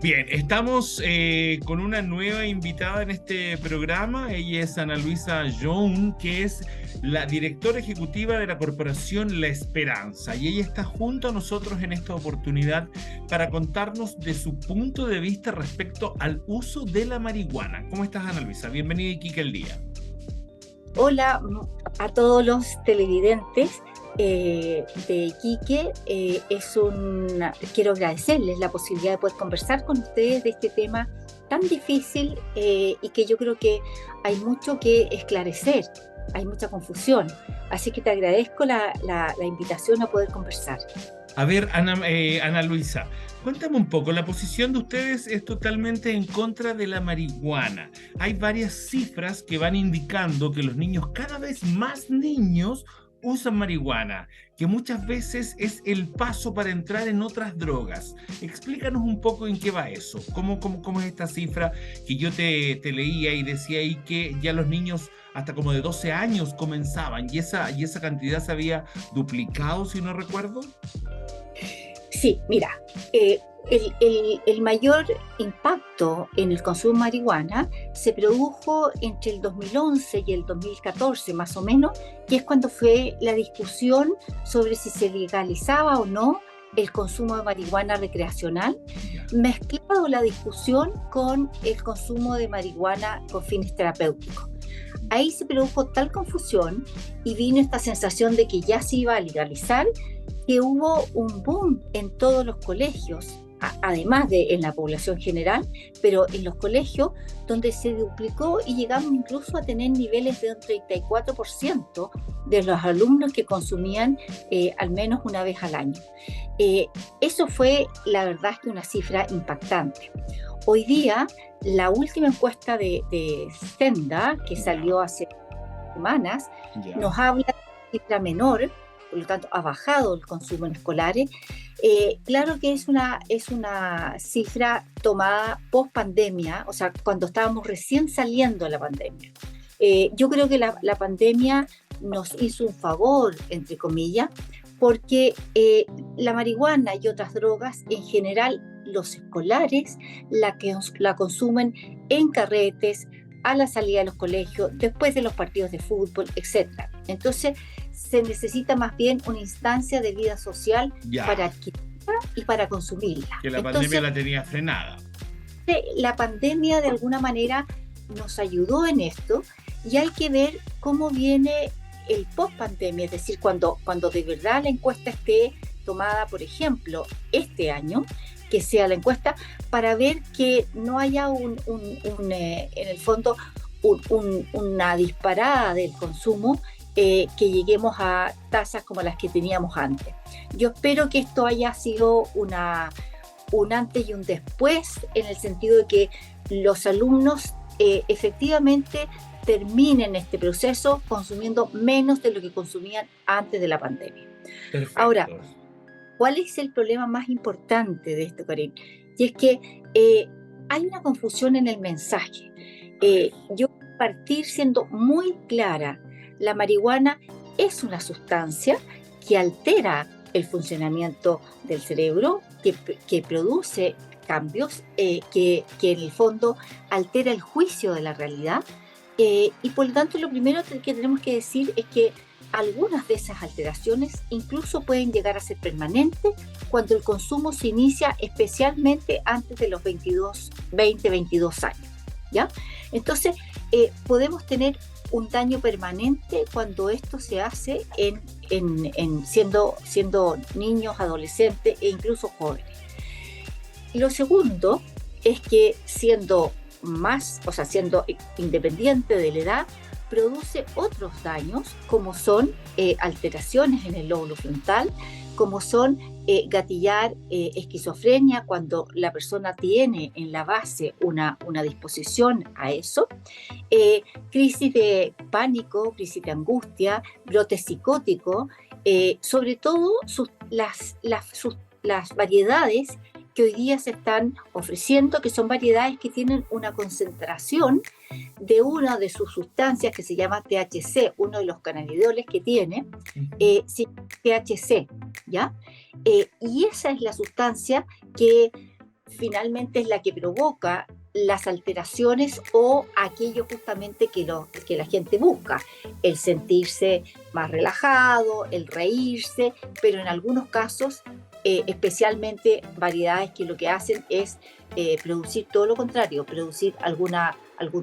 Bien, estamos con una nueva invitada en este programa. Ella es Ana Luisa Young, que es la directora ejecutiva de la corporación La Esperanza. Y ella está junto a nosotros en esta oportunidad para contarnos de su punto de vista respecto al uso de la marihuana. ¿Cómo estás, Ana Luisa? Bienvenida y Kike el día. Hola a todos los televidentes de Iquique. Quiero agradecerles la posibilidad de poder conversar con ustedes de este tema tan difícil y que yo creo que hay mucho que esclarecer, hay mucha confusión. Así que te agradezco la invitación a poder conversar. A ver, Ana Luisa, cuéntame un poco, la posición de ustedes es totalmente en contra de la marihuana. Hay varias cifras que van indicando que los niños, cada vez más niños, usan marihuana, que muchas veces es el paso para entrar en otras drogas. Explícanos un poco en qué va eso, cómo es esta cifra que yo te leía y decía ahí que ya los niños hasta como de 12 años comenzaban y esa cantidad se había duplicado, si no recuerdo. Sí, mira, el mayor impacto en el consumo de marihuana se produjo entre el 2011 y el 2014, más o menos, que es cuando fue la discusión sobre si se legalizaba o no el consumo de marihuana recreacional, Ya. mezclado la discusión con el consumo de marihuana con fines terapéuticos. Ahí se produjo tal confusión y vino esta sensación de que ya se iba a legalizar, que hubo un boom en todos los colegios, además de en la población general, pero en los colegios donde se duplicó y llegamos incluso a tener niveles de un 34% de los alumnos que consumían al menos una vez al año. Eso fue, la verdad, que una cifra impactante. Hoy día, la última encuesta de Senda, que Ya, salió hace semanas, ya. nos habla de una cifra menor, por lo tanto ha bajado el consumo en escolares. Claro que es una cifra tomada post pandemia, o sea, cuando estábamos recién saliendo de la pandemia. Yo creo que la pandemia nos hizo un favor, entre comillas, porque la marihuana y otras drogas, en general, los escolares la consumen en carretes, a la salida de los colegios, después de los partidos de fútbol, etcétera. Entonces, se necesita más bien una instancia de vida social para Ya, adquirirla y para consumirla. que la pandemia Entonces, la tenía frenada. la pandemia de alguna manera nos ayudó en esto y hay que ver cómo viene el post pandemia, es decir, cuando de verdad la encuesta esté tomada, por ejemplo, este año, que sea la encuesta, para ver que no haya en el fondo una disparada del consumo, que lleguemos a tasas como las que teníamos antes. Yo espero que esto haya sido un antes y un después, en el sentido de que los alumnos efectivamente terminen este proceso consumiendo menos de lo que consumían antes de la pandemia. Ahora, Perfecto. ¿cuál es el problema más importante de esto, Karim? Y es que hay una confusión en el mensaje. A ver. Yo partir siendo muy clara, la marihuana es una sustancia que altera el funcionamiento del cerebro, que produce cambios, que en el fondo altera el juicio de la realidad, y por lo tanto lo primero que tenemos que decir es que algunas de esas alteraciones incluso pueden llegar a ser permanentes cuando el consumo se inicia, especialmente antes de los 22 años, ¿ya? Entonces, podemos tener un daño permanente cuando esto se hace siendo niños, adolescentes e incluso jóvenes. Lo segundo es que siendo independiente de la edad, produce otros daños, como son alteraciones en el lóbulo frontal, como son gatillar esquizofrenia cuando la persona tiene en la base una disposición a eso, crisis de pánico, crisis de angustia, brotes psicóticos, sobre todo las variedades que hoy día se están ofreciendo, que son variedades que tienen una concentración de una de sus sustancias que se llama THC, uno de los cannabinoides que tiene, se llama THC, ¿ya? Y esa es la sustancia que finalmente es la que provoca las alteraciones o aquello justamente que la gente busca, el sentirse más relajado, el reírse, pero en algunos casos, especialmente variedades que lo que hacen es producir todo lo contrario, producir algún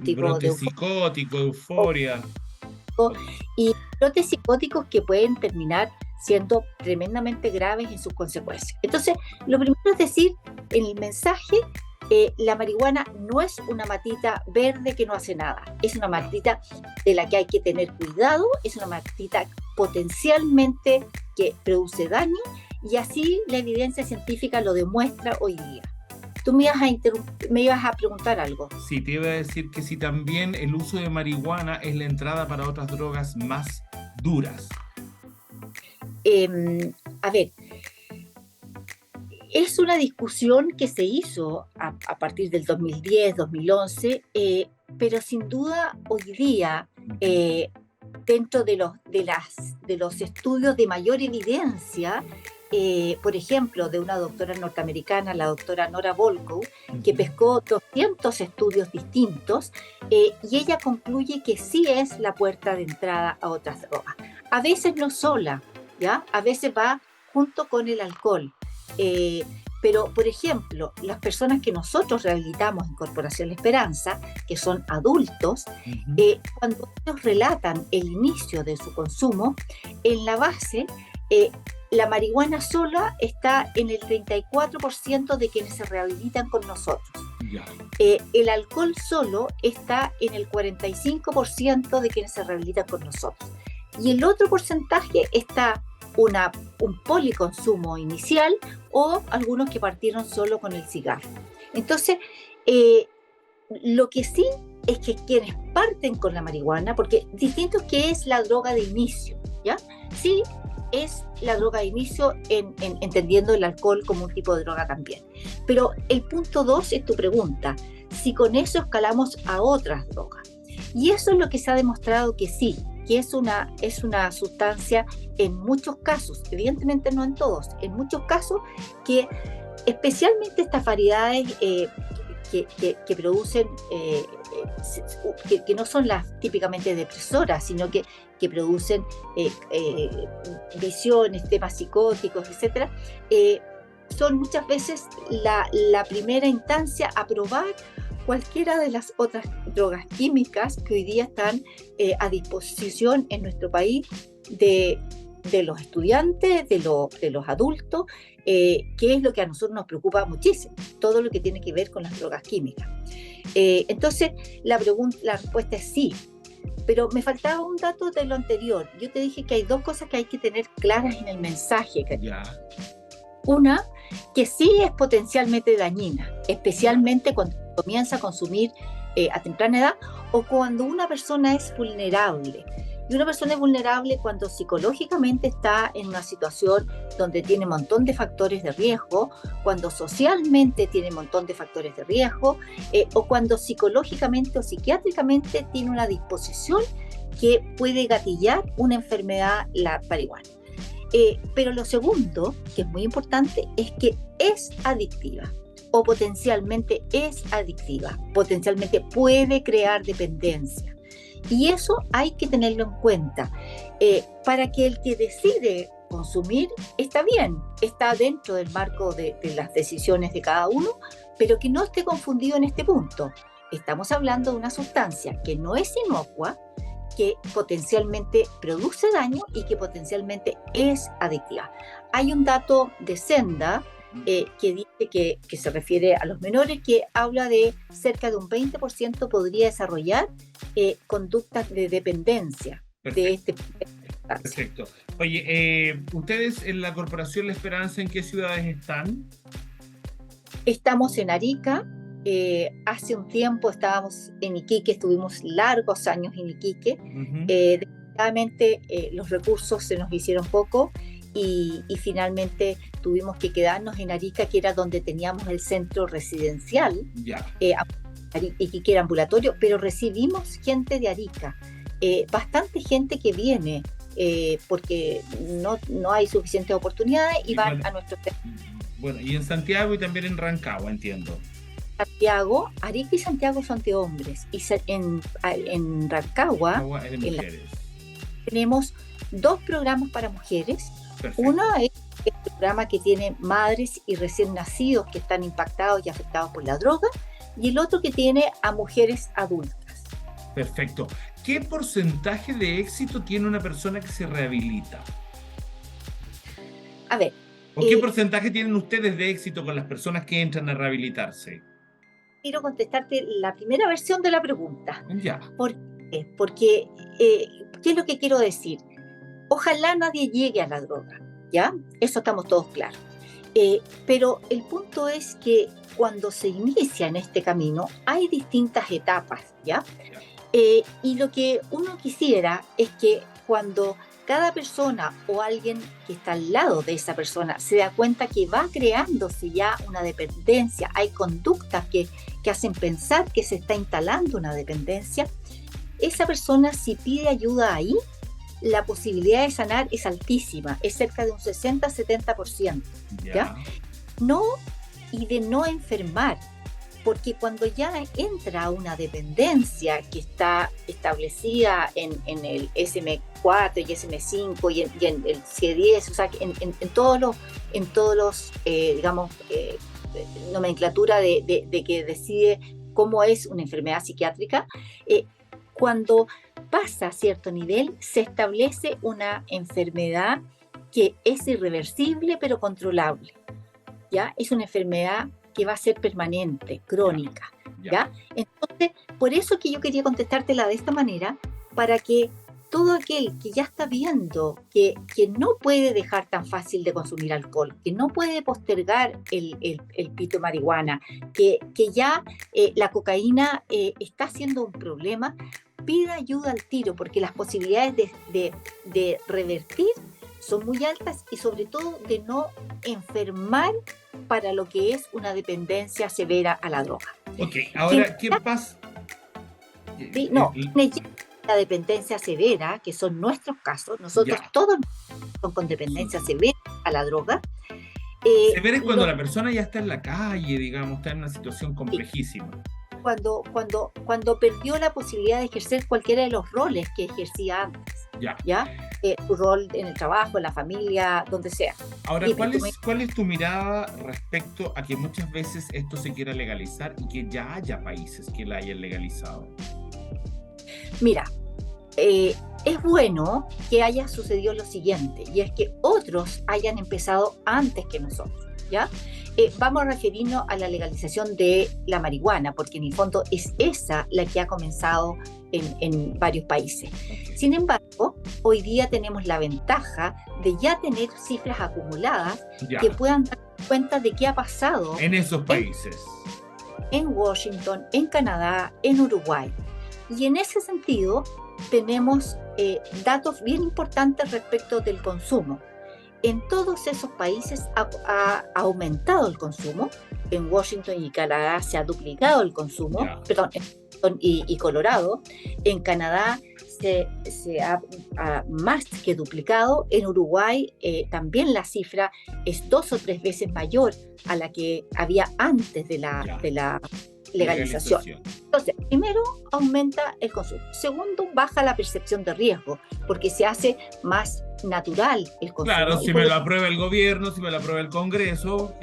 tipo de Brote psicótico, euforia. y brotes psicóticos que pueden terminar siendo tremendamente graves en sus consecuencias. Entonces, lo primero es decir, en el mensaje, la marihuana no es una matita verde que no hace nada, es una matita de la que hay que tener cuidado, es una matita potencialmente que produce daño, y así la evidencia científica lo demuestra hoy día. Tú me ibas a preguntar algo. Sí, te iba a decir que si también el uso de marihuana es la entrada para otras drogas más duras. A ver, es una discusión que se hizo a partir del 2010, 2011, pero sin duda hoy día, dentro de los estudios de mayor evidencia, por ejemplo, de una doctora norteamericana, la doctora Nora Volkow, que pescó 200 estudios distintos, y ella concluye que sí es la puerta de entrada a otras drogas. A veces no sola, ¿ya? A veces va junto con el alcohol. Pero, por ejemplo, las personas que nosotros rehabilitamos en Corporación La Esperanza, que son adultos, cuando ellos relatan el inicio de su consumo, en la base, la marihuana sola está en el 34% de quienes se rehabilitan con nosotros. El alcohol solo está en el 45% de quienes se rehabilitan con nosotros. Y el otro porcentaje está un policonsumo inicial o algunos que partieron solo con el cigarro. Entonces, lo que sí es que quienes parten con la marihuana, porque distinto es que es la droga de inicio, ¿ya? Sí, es la droga de inicio entendiendo el alcohol como un tipo de droga también. Pero el punto 2 es tu pregunta, si con eso escalamos a otras drogas. Y eso es lo que se ha demostrado que sí, que es una sustancia en muchos casos, evidentemente no en todos, en muchos casos que especialmente estas variedades que producen, que no son las típicamente depresoras, sino que producen visiones, temas psicóticos, etc., son muchas veces la primera instancia a probar cualquiera de las otras drogas químicas que hoy día están a disposición en nuestro país de los estudiantes, de los adultos, que es lo que a nosotros nos preocupa muchísimo, todo lo que tiene que ver con las drogas químicas. Entonces, la respuesta es sí, pero me faltaba un dato de lo anterior. Yo te dije que hay dos cosas que hay que tener claras en el mensaje. Una, que sí es potencialmente dañina, especialmente cuando comienza a consumir a temprana edad o cuando una persona es vulnerable. Y una persona es vulnerable cuando psicológicamente está en una situación donde tiene un montón de factores de riesgo, cuando socialmente tiene un montón de factores de riesgo, o cuando psicológicamente o psiquiátricamente tiene una disposición que puede gatillar una enfermedad, la marihuana. Pero lo segundo, que es muy importante, es que es adictiva o potencialmente es adictiva, potencialmente puede crear dependencia. Y eso hay que tenerlo en cuenta para que el que decide consumir está bien, está dentro del marco de las decisiones de cada uno, pero que no esté confundido en este punto. Estamos hablando de una sustancia que no es inocua, que potencialmente produce daño y que potencialmente es adictiva. Hay un dato de Senda que dice que se refiere a los menores, que habla de cerca de un 20% podría desarrollar conductas de dependencia. Perfecto. De este. Perfecto. Oye, ¿ustedes en la Corporación La Esperanza en qué ciudades están? Estamos en Arica. Hace un tiempo estábamos en Iquique, estuvimos largos años en Iquique. Desgraciadamente los recursos se nos hicieron poco y finalmente tuvimos que quedarnos en Arica, que era donde teníamos el centro residencial. Iquique era ambulatorio, pero recibimos gente de Arica, bastante gente que viene porque no hay suficientes oportunidades y van a nuestro centro. Bueno, y en Santiago y también en Rancagua, entiendo. Santiago, Arica y Santiago son de hombres. Y en Rancagua Rancagua es de mujeres. tenemos dos programas para mujeres. Uno Perfecto. es el programa que tiene madres y recién nacidos que están impactados y afectados por la droga, y el otro que tiene a mujeres adultas. Perfecto. ¿Qué porcentaje de éxito tiene una persona que se rehabilita? A ver, ¿O qué porcentaje tienen ustedes de éxito con las personas que entran a rehabilitarse? quiero contestarte la primera versión de la pregunta. Ya. ¿Por qué? Porque, ¿qué es lo que quiero decir? Ojalá nadie llegue a la droga, ¿ya? Eso estamos todos claros. Pero el punto es que cuando se inicia en este camino hay distintas etapas, ¿ya? Y lo que uno quisiera es que cuando cada persona o alguien que está al lado de esa persona se da cuenta que va creándose ya una dependencia, hay conductas que hacen pensar que se está instalando una dependencia, esa persona si pide ayuda ahí, la posibilidad de sanar es altísima, es cerca de un 60-70%, ¿ya? No, y de no enfermar, porque cuando ya entra una dependencia que está establecida en el SM4 y SM5 y en el C10, o sea, en todos los digamos, nomenclatura de que decide cómo es una enfermedad psiquiátrica, cuando pasa a cierto nivel, se establece una enfermedad que es irreversible pero controlable, ¿ya? Es una enfermedad que va a ser permanente, crónica, ¿ya? Entonces, por eso que yo quería contestártela de esta manera, para que todo aquel que ya está viendo que no puede dejar tan fácil de consumir alcohol, que no puede postergar el pito de marihuana, que ya la cocaína está siendo un problema, pida ayuda al tiro, porque las posibilidades de revertir son muy altas y sobre todo de no enfermar para lo que es una dependencia severa a la droga. Ok, ahora, ¿qué pasa? Sí, no, la dependencia severa, que son nuestros casos, nosotros todos son con dependencia severa a la droga. Severa es cuando la persona ya está en la calle, digamos, está en una situación complejísima. Cuando perdió la posibilidad de ejercer cualquiera de los roles que ejercía antes. ¿Ya? Su rol en el trabajo, en la familia, donde sea. Ahora, ¿cuál es tu mirada respecto a que muchas veces esto se quiera legalizar y que ya haya países que la hayan legalizado? Mira, es bueno que haya sucedido lo siguiente, y es que otros hayan empezado antes que nosotros, ¿ya? Vamos a referirnos a la legalización de la marihuana, porque en el fondo es esa la que ha comenzado en varios países. Sin embargo, hoy día tenemos la ventaja de ya tener cifras acumuladas que puedan dar cuenta de qué ha pasado en esos países. En Washington, en Canadá, en Uruguay. Y en ese sentido tenemos datos bien importantes respecto del consumo. En todos esos países ha aumentado el consumo. En Washington y Canadá se ha duplicado el consumo, perdón, y Colorado. En Canadá se ha más que duplicado. En Uruguay también la cifra es 2 o 3 veces mayor a la que había antes de la legalización. Entonces, primero, aumenta el consumo. Segundo, baja la percepción de riesgo, porque se hace más natural el consumo. Claro, si me lo aprueba el gobierno, si me lo aprueba el Congreso.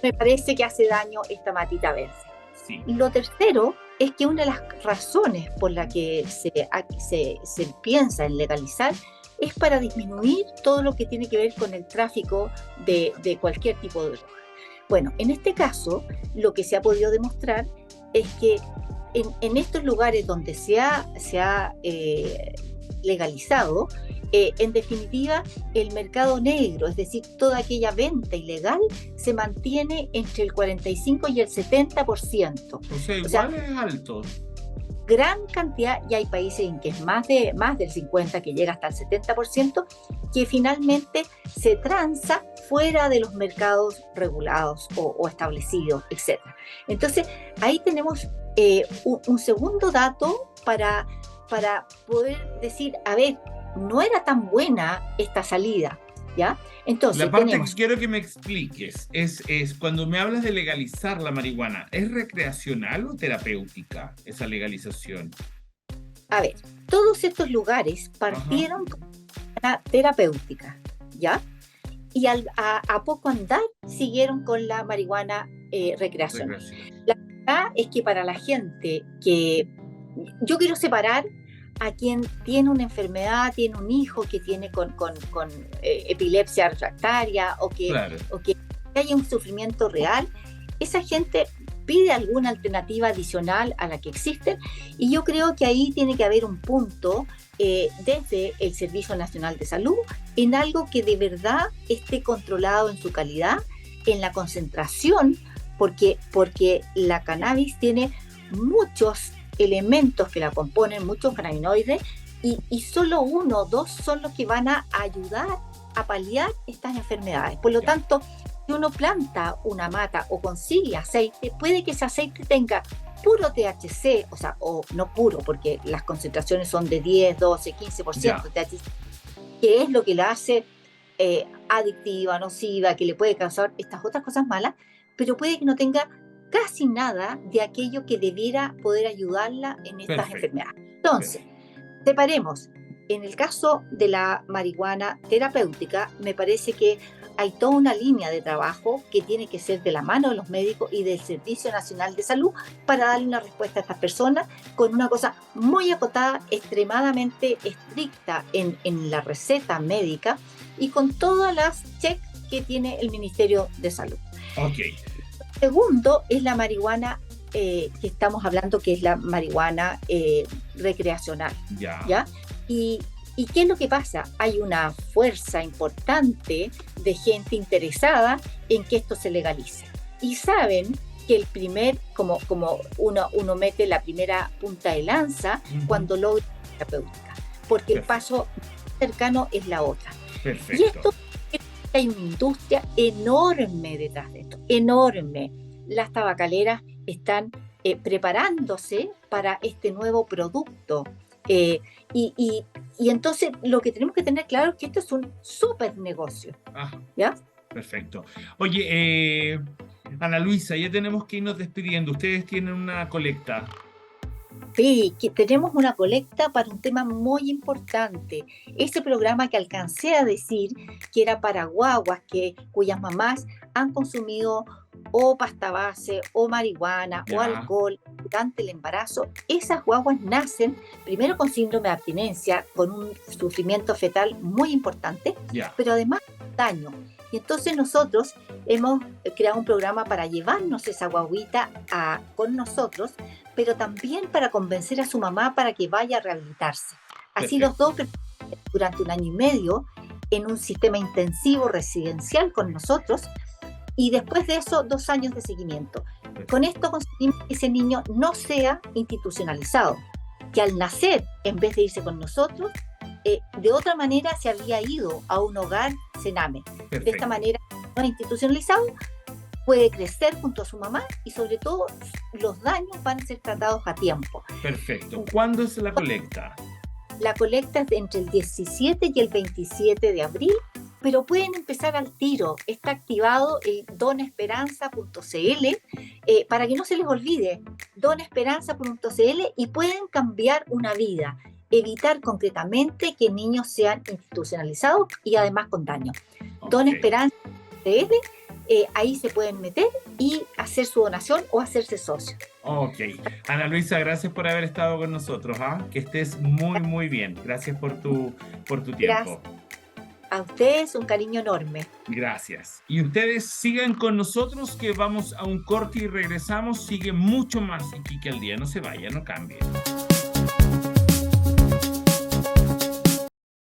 Me parece que hace daño esta matita verde. Sí. Lo tercero es que una de las razones por la que se piensa en legalizar es para disminuir todo lo que tiene que ver con el tráfico de cualquier tipo de droga. Bueno, en este caso, lo que se ha podido demostrar es que en estos lugares donde se ha legalizado, en definitiva, el mercado negro, es decir, toda aquella venta ilegal, se mantiene entre el 45 y el 70%. O sea, igual es alto. Gran cantidad, y hay países en que es más del 50%, que llega hasta el 70%, que finalmente se transa fuera de los mercados regulados o establecidos, etc. Entonces, ahí tenemos un segundo dato para poder decir, a ver, no era tan buena esta salida, ¿ya? La Entonces, parte que tenemos, quiero que me expliques es cuando me hablas de legalizar la marihuana, ¿es recreacional o terapéutica esa legalización? a ver, todos estos lugares Ajá, partieron con una terapéutica, ¿ya? Y a poco andar siguieron con la marihuana recreacional. recreación. La verdad es que para la gente que yo quiero separar a quien tiene una enfermedad, tiene un hijo que tiene con epilepsia refractaria Claro, o que haya un sufrimiento real, esa gente pide alguna alternativa adicional a la que existe y yo creo que ahí tiene que haber un punto desde el Servicio Nacional de Salud en algo que de verdad esté controlado en su calidad, en la concentración, porque la cannabis tiene muchos elementos que la componen, muchos cannabinoides, y solo uno o dos son los que van a ayudar a paliar estas enfermedades. Por lo ya, tanto, si uno planta una mata o consigue aceite, puede que ese aceite tenga puro THC, o sea, o no puro, porque las concentraciones son de 10, 12, 15% ya, de THC, que es lo que la hace adictiva, nociva, que le puede causar estas otras cosas malas, pero puede que no tenga casi nada de aquello que debiera poder ayudarla en estas perfecto, enfermedades. Entonces, perfecto. separemos. En el caso de la marihuana terapéutica, me parece que hay toda una línea de trabajo que tiene que ser de la mano de los médicos y del Servicio Nacional de Salud para darle una respuesta a estas personas con una cosa muy acotada, extremadamente estricta en la receta médica y con todas las checks que tiene el Ministerio de Salud. Ok, Segundo es la marihuana que estamos hablando, que es la marihuana recreacional, ya, ¿ya? Y, ¿Y qué es lo que pasa? Hay una fuerza importante de gente interesada en que esto se legalice. Y saben que el primer, como uno mete la primera punta de lanza ujú, cuando logra la terapéutica, porque el perfecto, paso cercano es la otra. Y perfecto. esto, hay una industria enorme detrás de esto, enorme. Las tabacaleras están preparándose para este nuevo producto. Eh, y, y, y entonces lo que tenemos que tener claro es que esto es un súper negocio, Ah, ¿ya? perfecto. Oye, Ana Luisa, ya tenemos que irnos despidiendo. Ustedes tienen una colecta. Sí, que tenemos una colecta para un tema muy importante. Ese programa que alcancé a decir que era para guaguas cuyas mamás han consumido o pasta base, o marihuana, o Ya, alcohol durante el embarazo, esas guaguas nacen primero con síndrome de abstinencia, con un sufrimiento fetal muy importante, ya, pero además daño. Y entonces nosotros hemos creado un programa para llevarnos esa guaguita con nosotros, pero también para convencer a su mamá para que vaya a rehabilitarse. Así los perfecto. dos durante un año y medio en un sistema intensivo residencial con nosotros y después de eso 2 años de seguimiento. Con Perfecto. esto conseguimos que ese niño no sea institucionalizado, que al nacer, en vez de irse con nosotros, de otra manera se había ido a un hogar Sename. De esta Perfecto. manera no es institucionalizado, puede crecer junto a su mamá y sobre todo los daños van a ser tratados a tiempo. Perfecto. ¿Cuándo es la colecta? La colecta es entre el 17 y el 27 de abril, pero pueden empezar al tiro. Está activado el donesperanza.cl para que no se les olvide, donesperanza.cl y pueden cambiar una vida, evitar concretamente que niños sean institucionalizados y además con daño. Ok. Donesperanza.cl, ahí se pueden meter y hacer su donación o hacerse socio. Ok. Ana Luisa, gracias por haber estado con nosotros, ¿ah? Que estés muy, muy bien. Gracias por tu Gracias tiempo. a ustedes, un cariño enorme. Gracias. Y ustedes sigan con nosotros que vamos a un corte y regresamos. Sigue mucho más Iquique al día. No se vaya, no cambie.